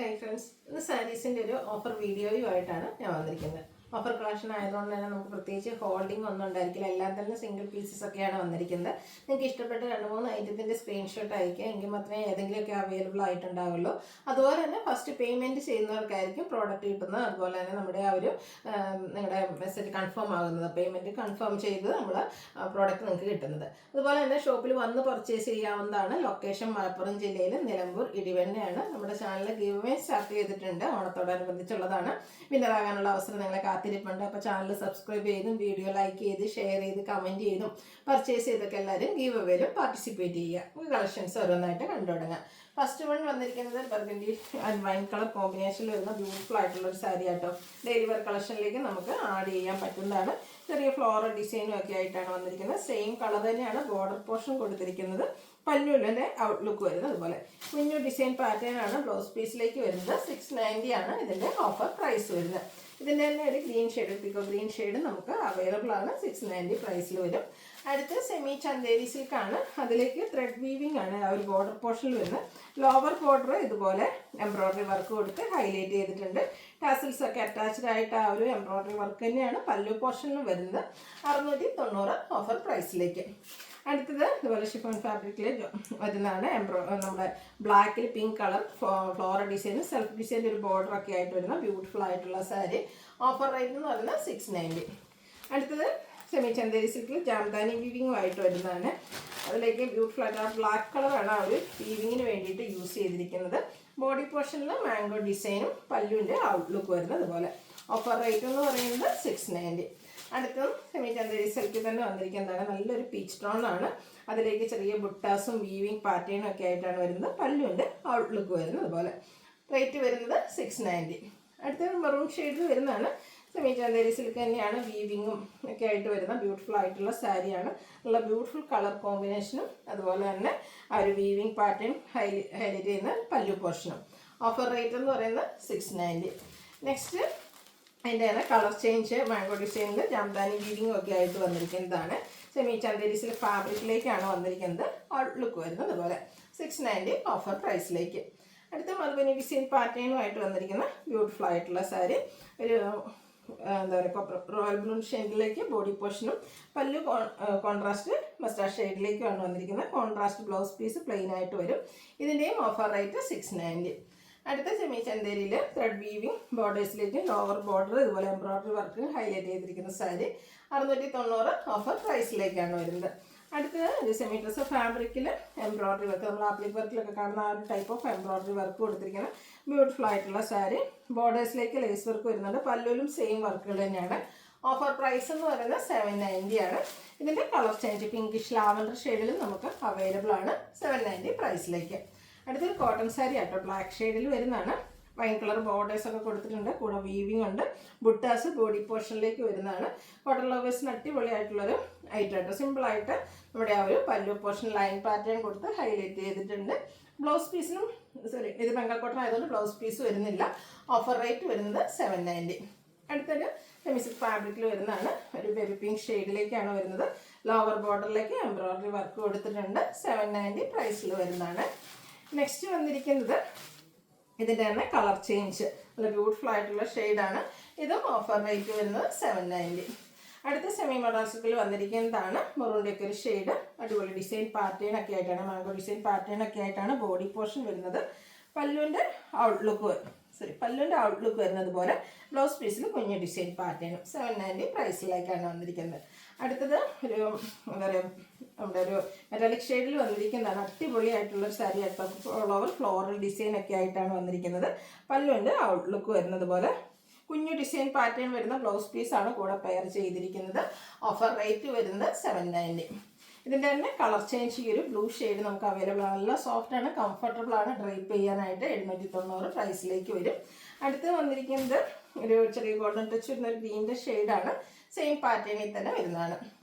Hi friends, ഇന്ന് സാരീസിൻ്റെ ഒരു offer വീഡിയോയുമായിട്ടാണ് ഞാൻ വന്നിരിക്കുന്നത്. ഓഫർ കളക്ഷൻ ആയതുകൊണ്ട് തന്നെ നമുക്ക് പ്രത്യേകിച്ച് ഹോൾഡിംഗ് ഒന്നും ഉണ്ടായിരിക്കില്ല. എല്ലാം തന്നെ സിംഗിൾ പീസസ് ഒക്കെയാണ് വന്നിരിക്കുന്നത്. നിങ്ങൾക്ക് ഇഷ്ടപ്പെട്ട 2-3 ഐറ്റത്തിൻ്റെ സ്ക്രീൻഷോട്ട് അയക്കുക, എങ്കിൽ മാത്രമേ ഏതെങ്കിലുമൊക്കെ അവൈലബിൾ ആയിട്ടുണ്ടാവുള്ളൂ. അതുപോലെ തന്നെ ഫസ്റ്റ് പേയ്മെൻറ്റ് ചെയ്യുന്നവർക്കായിരിക്കും പ്രോഡക്റ്റ് കിട്ടുന്നത്. അതുപോലെ തന്നെ നമ്മുടെ ആ ഒരു നിങ്ങളുടെ മെസ്സേജ് കൺഫേം ആകുന്നത്, പേയ്മെൻറ്റ് കൺഫേം ചെയ്ത് നമ്മൾ പ്രോഡക്റ്റ് നിങ്ങൾക്ക് കിട്ടുന്നത്. അതുപോലെ തന്നെ ഷോപ്പിൽ വന്ന് പർച്ചേസ് ചെയ്യാവുന്നതാണ്. ലൊക്കേഷൻ മലപ്പുറം ജില്ലയിൽ നിലമ്പൂർ ഇടിവണ്ണയാണ്. നമ്മുടെ ചാനലിൽ ഗീവ് അവേ സ്റ്റാർട്ട് ചെയ്തിട്ടുണ്ട്. ഓണത്തോടനുബന്ധിച്ചുള്ളതാണ്. വിന്നറാകാനുള്ള അവസരം നിങ്ങളെ കാത്തിരിപ്പുണ്ട്. അപ്പോൾ ചാനൽ സബ്സ്ക്രൈബ് ചെയ്തും വീഡിയോ ലൈക്ക് ചെയ്ത് ഷെയർ ചെയ്ത് കമൻറ്റ് ചെയ്തും പർച്ചേസ് ചെയ്തൊക്കെ എല്ലാവരും ഗീവ് അവേയിലും പാർട്ടിസിപ്പേറ്റ് ചെയ്യുക. കളക്ഷൻസ് ഓരോന്നായിട്ട് കണ്ടു തുടങ്ങാം. ഫസ്റ്റ് വൺ വന്നിരിക്കുന്നത് ബർഗൻഡി ആൻഡ് വൈൻ കളർ കോമ്പിനേഷനിൽ വരുന്ന ബ്യൂട്ടിഫുൾ ആയിട്ടുള്ള ഒരു സാരി ആട്ടോ. ഡെയിലി വെയർ കളക്ഷനിലേക്ക് നമുക്ക് ആഡ് ചെയ്യാൻ പറ്റുന്നതാണ്. ചെറിയ ഫ്ലോറൽ ഡിസൈനും ഒക്കെ ആയിട്ടാണ് വന്നിരിക്കുന്നത്. സെയിം കളർ തന്നെയാണ് ബോർഡർ പോർഷൻ കൊടുത്തിരിക്കുന്നത്. പല്ലുവിൻ്റെ ഔട്ട്ലുക്ക് വരുന്നത് അതുപോലെ കുഞ്ഞു ഡിസൈൻ പാറ്റേൺ ആണ്. ബ്ലൗസ് പീസിലേക്ക് വരുന്നത് 690 ആണ് ഇതിൻ്റെ ഓഫർ പ്രൈസ് വരുന്നത്. ഇതിൻ്റെ തന്നെ ഒരു ഗ്രീൻ ഷെയ്ഡ്, പിക്കോ ഗ്രീൻ ഷെയ്ഡ് നമുക്ക് അവൈലബിൾ ആണ്. 690 പ്രൈസിൽ വരും. അടുത്ത് സെമി ചന്തേരി സിൽക്കാണ്. അതിലേക്ക് ത്രെഡ് വീവിംഗ് ആണ് ആ ഒരു ബോർഡർ പോർഷനിൽ വരുന്നത്. ലോവർ ബോർഡർ ഇതുപോലെ എംബ്രോയ്ഡറി വർക്ക് കൊടുത്ത് ഹൈലൈറ്റ് ചെയ്തിട്ടുണ്ട്. ടാസിൽസ് ഒക്കെ അറ്റാച്ച്ഡ് ആയിട്ട് ആ ഒരു എംബ്രോയ്ഡറി വർക്ക് തന്നെയാണ് പല്ലു പോർഷനിൽ വരുന്നത്. 690 ഓഫർ പ്രൈസിലേക്ക്. അടുത്തത് ഇതുപോലെ ഷിഫോൺ ഫാബ്രിക്കിൽ വരുന്നതാണ്. നമ്മുടെ ബ്ലാക്കിൽ pink colour floral design, self ഡിസൈൻ്റെ ഒരു ബോർഡർ ഒക്കെ ആയിട്ട് വരുന്ന ബ്യൂട്ടിഫുൾ ആയിട്ടുള്ള സാരി. ഓഫർ റേറ്റ് എന്ന് പറയുന്നത് 690. അടുത്തത് സെമി ചന്തേരി സിൽക്കിൽ ജാംദാനി വീവിങ്ങുമായിട്ട് വരുന്നതാണ്. അതിലേക്ക് ബ്യൂട്ടിഫുൾ ആയിട്ടുള്ള ബ്ലാക്ക് കളറാണ് ആ ഒരു വീവിങ്ങിന് വേണ്ടിയിട്ട് യൂസ് ചെയ്തിരിക്കുന്നത്. ബോഡി പോർഷനിൽ മാംഗോ ഡിസൈനും പല്ലുവിൻ്റെ ഔട്ട്ലുക്ക് വരുന്നത് അതുപോലെ. ഓഫർ റേറ്റ് എന്ന് പറയുന്നത് 690. അടുത്തതും സെമി ചന്തേരി സിൽക്കിൽ തന്നെ വന്നിരിക്കുന്നതാണ്. നല്ലൊരു പീച്ച് ടോണാണ്. അതിലേക്ക് ചെറിയ ബുട്ടാസും വീവിങ് പാറ്റേണും ഒക്കെ ആയിട്ടാണ് വരുന്നത്. പല്ലുവിൻ്റെ ഔട്ട്ലുക്ക് വരുന്നത് അതുപോലെ. റേറ്റ് വരുന്നത് 690. അടുത്തത് മെറൂൺ ഷെയ്ഡിൽ വരുന്നതാണ്. സെമി ചന്തേരി സിൽക്ക് തന്നെയാണ്. വീവിങ്ങും ഒക്കെ ആയിട്ട് വരുന്ന ബ്യൂട്ടിഫുൾ ആയിട്ടുള്ള സാരിയാണ്. നല്ല ബ്യൂട്ടിഫുൾ കളർ കോമ്പിനേഷനും അതുപോലെ തന്നെ ആ ഒരു വീവിങ് പാറ്റേൺ ഹൈലൈറ്റ് ചെയ്യുന്ന പല്ലു പോർഷനും. ഓഫർ റേറ്റ് എന്ന് പറയുന്നത് 690. നെക്സ്റ്റ് അതിൻ്റെ തന്നെ കളർ ചേഞ്ച് മാംഗോ ഡിസൈനിൽ ജാംദാനി വീവിങ്ങും ഒക്കെ ആയിട്ട് വന്നിരിക്കുന്നതാണ്. സെമി ചന്തേരി സിൽക്ക് ഫാബ്രിക്കിലേക്കാണ് വന്നിരിക്കുന്നത്. ഔട്ട്ലുക്ക് വരുന്നത് അതുപോലെ. 690 ഓഫർ പ്രൈസിലേക്ക്. അടുത്ത മധുബനി ഡിസൈൻ പാറ്റേണുമായിട്ട് വന്നിരിക്കുന്ന ബ്യൂട്ടിഫുൾ ആയിട്ടുള്ള സാരി. ഒരു എന്താ പറയുക റോയൽ ബ്ലൂ ഷെയ്ഡിലേക്ക് ബോഡി പോർഷനും പല്ലു കോൺട്രാസ്റ്റ് മസ്റ്റാർഡ് ഷെയ്ഡിലേക്കുമാണ് വന്നിരിക്കുന്നത്. കോൺട്രാസ്റ്റ് ബ്ലൗസ് പീസ് പ്ലെയിൻ ആയിട്ട് വരും. ഇതിൻ്റെയും ഓഫർ റേറ്റ് 690. അടുത്ത സെമി ചന്തേരിയിൽ ത്രെഡ് വീവിങ് ബോർഡേഴ്സിലേക്ക് ലോവർ ബോർഡർ ഇതുപോലെ എംബ്രോയ്ഡറി വർക്ക് ഹൈലൈറ്റ് ചെയ്തിരിക്കുന്ന സാരി. 690 ഓഫർ പ്രൈസിലേക്കാണ് വരുന്നത്. അടുത്തത് ഒരു സെമി ഡ്രസ്സ് ഫാബ്രിക്കിൽ എംബ്രോയ്ഡറി വർക്ക്, നമ്മൾ ആപ്ലിക് വർക്കിലൊക്കെ കാണുന്ന ആ ഒരു ടൈപ്പ് ഓഫ് എംബ്രോയ്ഡറി വർക്ക് കൊടുത്തിരിക്കുന്ന ബ്യൂട്ടിഫുൾ ആയിട്ടുള്ള സാരി. ബോർഡേഴ്സിലേക്ക് ലേസ് വർക്ക് വരുന്നുണ്ട്. പല്ലുവിലും സെയിം വർക്കുകൾ തന്നെയാണ്. ഓഫർ പ്രൈസ് എന്ന് പറയുന്നത് 790 ആണ്. ഇതിൻ്റെ കളർ ചേഞ്ച് പിങ്കിഷ് ലാവൻഡർ ഷെയ്ഡിലും നമുക്ക് അവൈലബിൾ ആണ്. 790 പ്രൈസിലേക്ക്. അടുത്തൊരു കോട്ടൺ സാരി ആട്ടോ. ബ്ലാക്ക് ഷെയ്ഡിൽ വരുന്നതാണ്. വൈൻ കളർ ബോർഡേഴ്സ് ഒക്കെ കൊടുത്തിട്ടുണ്ട്. കൂടെ വീവിങ് ഉണ്ട്. ബുട്ടാസ് ബോഡി പോർഷനിലേക്ക് വരുന്നതാണ്. കോട്ടൺ ലവേഴ്സിന് അടിപൊളിയായിട്ടുള്ളൊരു ഐറ്റം ആട്ടോ. സിമ്പിളായിട്ട് നമ്മുടെ ആ ഒരു പല്ലു പോർഷൻ ലൈൻ പാറ്റേൺ കൊടുത്ത് ഹൈലൈറ്റ് ചെയ്തിട്ടുണ്ട്. ബ്ലൗസ് പീസിനും ഇത് ബംഗാൾ കോട്ടൺ ആയതുകൊണ്ട് ബ്ലൗസ് പീസ് വരുന്നില്ല. ഓഫർ റേറ്റ് വരുന്നത് 790. അടുത്തൊരു ഫെമിസിക് ഫാബ്രിക്കിൽ വരുന്നതാണ്. ഒരു ബേബി പിങ്ക് ഷെയ്ഡിലേക്കാണ് വരുന്നത്. ലോവർ ബോർഡറിലേക്ക് എംബ്രോയ്ഡറി വർക്ക് കൊടുത്തിട്ടുണ്ട്. 790 പ്രൈസിൽ വരുന്നതാണ്. നെക്സ്റ്റ് വന്നിരിക്കുന്നത് ഇതിൻ്റെ തന്നെ കളർ ചേഞ്ച് നല്ല ബ്യൂട്ടിഫുൾ ആയിട്ടുള്ള ഷെയ്ഡാണ്. ഇതും ഓഫർ റേറ്റ് വരുന്നത് 790. അടുത്ത സെമി മൊഡാസിക്കിൽ വന്നിരിക്കുന്നതാണ്. മെറൂണിൻ്റെ ഒക്കെ ഒരു ഷെയ്ഡ്. അടിപൊളി ഡിസൈൻ പാറ്റേൺ ഒക്കെ ആയിട്ടാണ്, മാംഗോ ഡിസൈൻ പാറ്റേൺ ഒക്കെ ആയിട്ടാണ് ബോഡി പോർഷൻ വരുന്നത്. പല്ലുവിൻ്റെ ഔട്ട്ലുക്ക് വരുന്നത് പോലെ ബ്ലൗസ് പീസിൽ കുഞ്ഞ് ഡിസൈൻ പാറ്റേണും. 790 പ്രൈസിലേക്കാണ് വന്നിരിക്കുന്നത്. അടുത്തത് ഒരു എന്താ പറയുക നമ്മുടെ ഒരു മെറ്റാലിക് ഷെയ്ഡിൽ വന്നിരിക്കുന്നതാണ്. അടിപൊളിയായിട്ടുള്ളൊരു സാരി ആയിട്ട് ഓവർ ഫ്ലോറൽ ഡിസൈൻ ഒക്കെ ആയിട്ടാണ് വന്നിരിക്കുന്നത്. പല്ലുവിൻ്റെ ഔട്ട്ലുക്ക് വരുന്നത് പോലെ കുഞ്ഞു ഡിസൈൻ പാറ്റേൺ വരുന്ന ബ്ലൗസ് പീസാണ് കൂടെ പെയർ ചെയ്തിരിക്കുന്നത്. ഓഫർ റേറ്റ് വരുന്നത് 790. ഇതിൻ്റെ തന്നെ കളർ ചേഞ്ച് ഈ ഒരു ബ്ലൂ ഷെയ്ഡ് നമുക്ക് അവൈലബിൾ ആണ്. നല്ല സോഫ്റ്റ് ആണ്, കംഫർട്ടബിൾ ആണ്. ഡ്രൈപ്പ് ചെയ്യാനായിട്ട് 790 പ്രൈസിലേക്ക് വരും. അടുത്ത് വന്നിരിക്കുന്നത് ഒരു ചെറിയ ഗോൾഡൻ ടച്ച് വരുന്ന ഒരു ഗ്രീൻ്റെ ഷെയ്ഡാണ്. സെയിം പാറ്റേണിൽ തന്നെ വരുന്നതാണ്.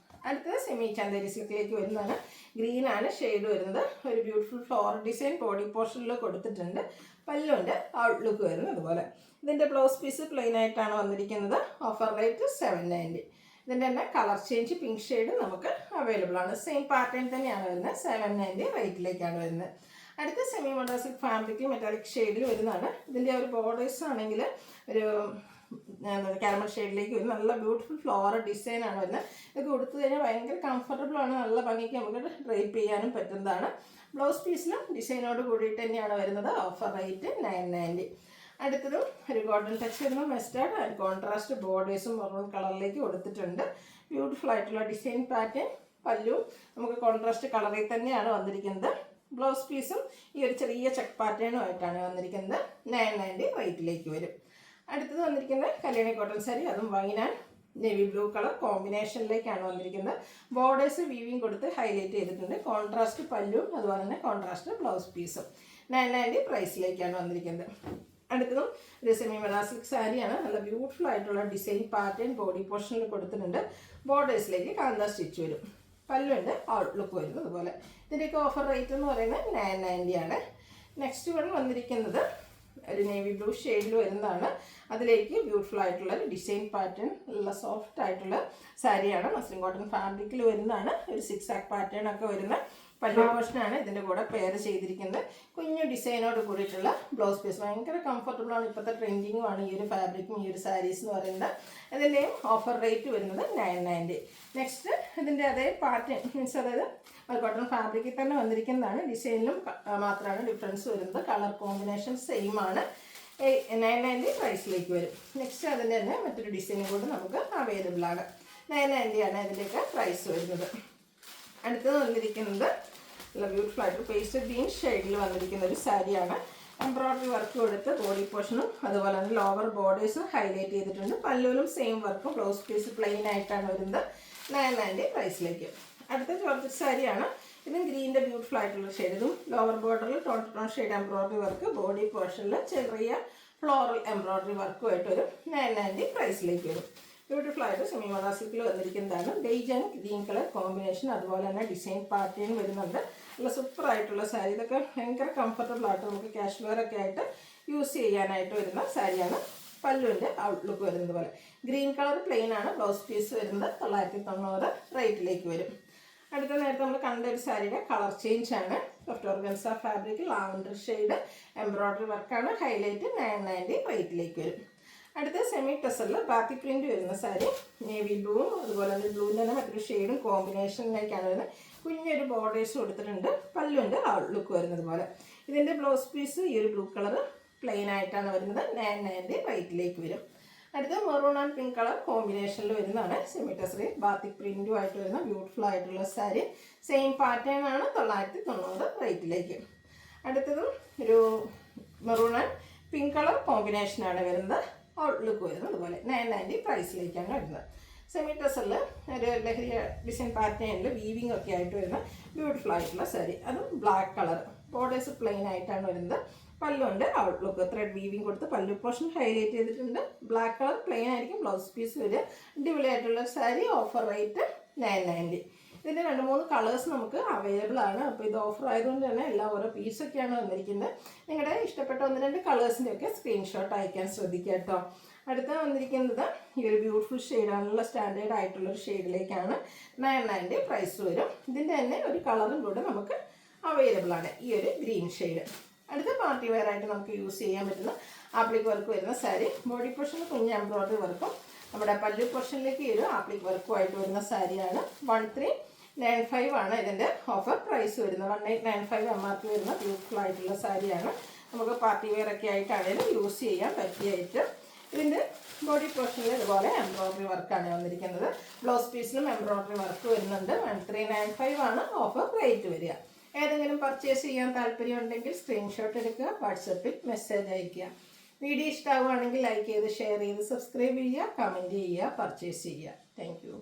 അടുത്തത് സെമി ചന്തേരി സിൽക്കിലേക്ക് വരുന്നതാണ്. ഗ്രീനാണ് ഷെയ്ഡ് വരുന്നത്. ഒരു ബ്യൂട്ടിഫുൾ ഫ്ലോറൽ ഡിസൈൻ ബോഡി പോർഷനിൽ കൊടുത്തിട്ടുണ്ട്. പല്ലുവിൻ്റെ ഔട്ട്ലുക്ക് വരുന്നത് അതുപോലെ. ഇതിൻ്റെ ബ്ലൗസ് പീസ് പ്ലെയിൻ ആയിട്ടാണ് വന്നിരിക്കുന്നത്. Offer rate 790. ഇതിൻ്റെ തന്നെ കളർ ചേഞ്ച് പിങ്ക് ഷെയ്ഡ് നമുക്ക് അവൈലബിൾ ആണ്. സെയിം പാറ്റേൺ തന്നെയാണ് വരുന്നത്. 790 റേറ്റിലേക്കാണ് വരുന്നത്. അടുത്ത സെമി മദ്രാസിക് ഫാബ്രിക്കിൽ മെറ്റാലിക് ഷെയ്ഡിൽ വരുന്നതാണ്. ഇതിൻ്റെ ഒരു ബോർഡേഴ്സ് ആണെങ്കിൽ ഒരു കാരമൽ ഷെയ്ഡിലേക്ക് വരും. നല്ല ബ്യൂട്ടിഫുൾ ഫ്ലോറൽ ഡിസൈനാണ് വരുന്നത്. ഇതൊക്കെ കൊടുത്തു കഴിഞ്ഞാൽ ഭയങ്കര കംഫർട്ടബിൾ ആണ്. നല്ല ഭംഗിക്ക് നമുക്ക് ഡ്രൈപ്പ് ചെയ്യാനും പറ്റുന്നതാണ്. ബ്ലൗസ് പീസിലും ഡിസൈനോട് കൂടിയിട്ട് തന്നെയാണ് വരുന്നത്. Offer rate 990. അടുത്തതും ഒരു ഗോൾഡൻ ടച്ച് വരുന്ന മസ്റ്റാർഡ് ആൻഡ് കോൺട്രാസ്റ്റ് ബോർഡേഴ്സും മെറൂൺ കളറിലേക്ക് കൊടുത്തിട്ടുണ്ട്. ബ്യൂട്ടിഫുൾ ആയിട്ടുള്ള ഡിസൈൻ പാറ്റേൺ. പല്ലും നമുക്ക് കോൺട്രാസ്റ്റ് കളറിൽ തന്നെയാണ് വന്നിരിക്കുന്നത്. ബ്ലൗസ് പീസും ഈ ഒരു ചെറിയ ചെക്ക് പാറ്റേണും ആയിട്ടാണ് വന്നിരിക്കുന്നത്. 990 റേറ്റിലേക്ക് വരും. അടുത്തത് വന്നിരിക്കുന്നത് കല്യാണി കോട്ടൺ സാരി, അതും wine and navy blue colour കോമ്പിനേഷനിലേക്കാണ് വന്നിരിക്കുന്നത്. ബോർഡേഴ്സ് വീവിങ് കൊടുത്ത് ഹൈലൈറ്റ് ചെയ്തിട്ടുണ്ട്. കോൺട്രാസ്റ്റ് പല്ലും അതുപോലെ തന്നെ കോൺട്രാസ്റ്റ് ബ്ലൗസ് പീസും 990 പ്രൈസിലേക്കാണ് വന്നിരിക്കുന്നത്. അടുത്തതും ഒരു സെമി മെലാസിക് സാരിയാണ്. നല്ല ബ്യൂട്ടിഫുൾ ആയിട്ടുള്ള ഡിസൈൻ പാറ്റേൺ ബോഡി പോർഷനിൽ കൊടുത്തിട്ടുണ്ട്. ബോർഡേഴ്സിലേക്ക് കാന്ത സ്റ്റിച്ച് വരും. പല്ലുണ്ട് ഔട്ട്ലുക്ക് വരുന്നത് അതുപോലെ. ഇതിൻ്റെയൊക്കെ ഓഫർ റേറ്റ് എന്ന് പറയുന്നത് 990 ആണ്. നെക്സ്റ്റ് വൺ വന്നിരിക്കുന്നത് ഒരു നേവി ബ്ലൂ ഷെയ്ഡിൽ വരുന്നതാണ്. അതിലേക്ക് ബ്യൂട്ടിഫുൾ ആയിട്ടുള്ള ഒരു ഡിസൈൻ പാറ്റേൺ, നല്ല സോഫ്റ്റ് ആയിട്ടുള്ള സാരിയാണ്. മസ്ലിൻ കോട്ടൺ ഫാബ്രിക്കിൽ വരുന്നതാണ്. ഒരു 6 ആക്ക് പാറ്റേൺ ഒക്കെ വരുന്ന പല്ലു പോർഷനാണ് ഇതിൻ്റെ കൂടെ പെയർ ചെയ്തിരിക്കുന്നത്. കുഞ്ഞു ഡിസൈനോട് കൂടിയിട്ടുള്ള ബ്ലൗസ് പീസ്. ഭയങ്കര കംഫർട്ടബിളാണ്. ഇപ്പോഴത്തെ ട്രെൻഡിങ്ങുമാണ് ഈ ഒരു ഫാബ്രിക്കും ഈ ഒരു സാരീസ് എന്ന് പറയുന്നത്. ഇതിൻ്റെയും ഓഫർ റേറ്റ് വരുന്നത് 990. നെക്സ്റ്റ് ഇതിൻ്റെ അതേ പാറ്റേൺ മീൻസ് അതായത് കോട്ടൺ ഫാബ്രിക്കിൽ തന്നെ വന്നിരിക്കുന്നതാണ്. ഡിസൈനിലും മാത്രമാണ് ഡിഫറൻസ് വരുന്നത്. കളർ കോമ്പിനേഷൻ സെയിം ആണ്. 990 പ്രൈസിലേക്ക് വരും. നെക്സ്റ്റ് അതിൻ്റെ തന്നെ മറ്റൊരു ഡിസൈനും കൂടി നമുക്ക് അവൈലബിൾ ആണ്. 990 ആണ് ഇതിൻ്റെയൊക്കെ പ്രൈസ് വരുന്നത്. അടുത്തത് വന്നിരിക്കുന്നത് നല്ല ബ്യൂട്ടിഫുൾ ആയിട്ട് പേസ്റ്റൽ ഗ്രീൻ ഷെയ്ഡിൽ വന്നിരിക്കുന്ന ഒരു സാരിയാണ്. എംബ്രോയ്ഡറി വർക്ക് കൊടുത്ത് ബോഡി പോർഷനും അതുപോലെ തന്നെ ലോവർ ബോർഡേഴ്സും ഹൈലൈറ്റ് ചെയ്തിട്ടുണ്ട്. പല്ലുവിലും സെയിം വർക്കും. ബ്ലൗസ് പീസ് പ്ലെയിൻ ആയിട്ടാണ് വരുന്നത്. 990 പ്രൈസിലേക്ക്. അടുത്ത ജോർജറ്റ് സാരിയാണ്. ഇതും ഗ്രീനിൻ്റെ ബ്യൂട്ടിഫുൾ ആയിട്ടുള്ള ഷെയ്ഡ്. ഇതും ലോവർ ബോർഡറിൽ tone shade embroidery work, body പോർഷനിൽ ചെറിയ ഫ്ലോറൽ എംബ്രോയ്ഡറി വർക്കുമായിട്ട് വരും. 990 പ്രൈസിലേക്ക് വരും. ബ്യൂട്ടിഫുൾ ആയിട്ട് സെമി മൊറാസിക്കിൽ വന്നിരിക്കുന്നതാണ്. Beige and green colour combination, അതുപോലെ തന്നെ ഡിസൈൻ പാറ്റേൺ വരുന്നുണ്ട്. നല്ല സൂപ്പർ ആയിട്ടുള്ള സാരി. ഇതൊക്കെ ഭയങ്കര കംഫർട്ടബിൾ ആയിട്ട് നമുക്ക് കാഷ്വെയർ ഒക്കെ ആയിട്ട് യൂസ് ചെയ്യാനായിട്ട് വരുന്ന സാരിയാണ്. പല്ലുവിൻ്റെ ഔട്ട്ലുക്ക് വരുന്നത് പോലെ. ഗ്രീൻ കളർ പ്ലെയിൻ ആണ്. ബ്ലൗസ് പീസ് വരുന്നത് 990 റേറ്റിലേക്ക് വരും. അടുത്ത നേരത്തെ നമ്മൾ കണ്ട ഒരു സാരിയുടെ കളർ ചേഞ്ച് ആണ്. Soft organza fabric, lavender shade embroidery വർക്കാണ്. ഹൈലൈറ്റ് 990 റേറ്റിലേക്ക് വരും. അടുത്ത സെമി ടെസറിൽ ബാത്തി പ്രിന്റ് വരുന്ന സാരി. നേവി ബ്ലൂവും അതുപോലെ തന്നെ ബ്ലൂവിൻ്റെ തന്നെ മറ്റൊരു ഷെയ്ഡും കോമ്പിനേഷനിലേക്കാണ് വരുന്നത്. കുഞ്ഞൊരു ബോർഡേഴ്സ് കൊടുത്തിട്ടുണ്ട്. പല്ലുണ്ട് ഔട്ട്ലുക്ക് വരുന്നത് പോലെ. ഇതിൻ്റെ ബ്ലൗസ് പീസ് ഈ ഒരു ബ്ലൂ കളർ പ്ലെയിൻ ആയിട്ടാണ് വരുന്നത്. 990 റേറ്റിലേക്ക് വരും. അടുത്ത മെറൂൺ ആൻഡ് പിങ്ക് കളർ കോമ്പിനേഷനിൽ വരുന്നതാണ്. സെമി ടെസറിൽ ബാത്തിക് പ്രിന്റും ആയിട്ട് വരുന്ന ബ്യൂട്ടിഫുൾ ആയിട്ടുള്ള സാരി. സെയിം പാറ്റേൺ ആണ്. 990 റേറ്റിലേക്ക്. അടുത്തതും ഒരു മെറൂൺ ആൻഡ് പിങ്ക് കളർ കോമ്പിനേഷനാണ് വരുന്നത്. ഔട്ട്ലുക്ക് വരുന്നത് അതുപോലെ. 990 പ്രൈസിലേക്കാണ് വരുന്നത്. സെമി ടെസറിൽ ഒരു ലഹരി ഡിസൈൻ പാറ്റേണിൽ വീവിംഗ് ഒക്കെ ആയിട്ട് വരുന്ന ബ്യൂട്ടിഫുൾ ആയിട്ടുള്ള സാരി. അതും ബ്ലാക്ക് കളർ. ബോർഡേഴ്സ് പ്ലെയിൻ ആയിട്ടാണ് വരുന്നത്. പല്ലുണ്ട് ഔട്ട്ലുക്ക് ത്രെഡ് വീവിംഗ് കൊടുത്ത് പല്ലു പോർഷൻ ഹൈലൈറ്റ് ചെയ്തിട്ടുണ്ട്. ബ്ലാക്ക് കളർ പ്ലെയിൻ ആയിരിക്കും. ബ്ലൗസ് പീസ് വരിക. അടിപൊളിയായിട്ടുള്ള സാരി. Offer rate 990. ഇതിൻ്റെ 2-3 കളേഴ്സ് നമുക്ക് അവൈലബിൾ ആണ്. അപ്പോൾ ഇത് ഓഫർ ആയതുകൊണ്ട് തന്നെ എല്ലാം ഓരോ പീസൊക്കെയാണ് വന്നിരിക്കുന്നത്. നിങ്ങളുടെ ഇഷ്ടപ്പെട്ട 1-2 കളേഴ്സിൻ്റെയൊക്കെ സ്ക്രീൻഷോട്ട് അയക്കാൻ ശ്രദ്ധിക്കുക കേട്ടോ. അടുത്ത വന്നിരിക്കുന്നത് ഈ ഒരു ബ്യൂട്ടിഫുൾ ഷെയ്ഡാണ്. നല്ല സ്റ്റാൻഡേർഡ് ആയിട്ടുള്ളൊരു ഷെയ്ഡിലേക്കാണ്. 990 പ്രൈസ് വരും. ഇതിൻ്റെ തന്നെ ഒരു കളറും കൂടെ നമുക്ക് അവൈലബിൾ ആണ്. ഈ ഒരു ഗ്രീൻ ഷെയ്ഡ്. അടുത്ത പാർട്ടി വെയർ ആയിട്ട് നമുക്ക് യൂസ് ചെയ്യാൻ പറ്റുന്ന ആപ്ലിക് വർക്ക് വരുന്ന സാരി. ബോഡി പോർഷനിൽ കുഞ്ഞ് എംബ്രോയ്ഡറി വർക്കും നമ്മുടെ പല്ലു പോർഷനിലേക്ക് ഈ ഒരു ആപ്ലിക് വർക്കുമായിട്ട് വരുന്ന സാരിയാണ്. 1395 ആണ് ഇതിൻ്റെ ഓഫർ പ്രൈസ് വരുന്നത്. 1895 MRP വരുന്ന ബ്യൂട്ടിഫുൾ ആയിട്ടുള്ള സാരിയാണ്. നമുക്ക് പാർട്ടി വെയർ ഒക്കെ ആയിട്ടാണെങ്കിലും യൂസ് ചെയ്യാൻ പറ്റിയായിട്ട്. ഇതിൻ്റെ ബോഡി പോർഷനിൽ ഇതുപോലെ എംബ്രോയ്ഡറി വർക്കാണ് വന്നിരിക്കുന്നത്. ബ്ലൗസ് പീസിലും എംബ്രോയ്ഡറി വർക്ക് വരുന്നുണ്ട്. 1395 ആണ് ഓഫർ റേറ്റ് വരിക. ഏതെങ്കിലും പർച്ചേസ് ചെയ്യാൻ താല്പര്യമുണ്ടെങ്കിൽ സ്ക്രീൻഷോട്ട് എടുക്കുക, വാട്സപ്പിൽ മെസ്സേജ് അയയ്ക്കുക. വീഡിയോ ഇഷ്ടമാവുകയാണെങ്കിൽ ലൈക്ക് ചെയ്ത് ഷെയർ ചെയ്ത് സബ്സ്ക്രൈബ് ചെയ്യുക, കമൻറ്റ് ചെയ്യുക, പർച്ചേസ് ചെയ്യുക. Thank you.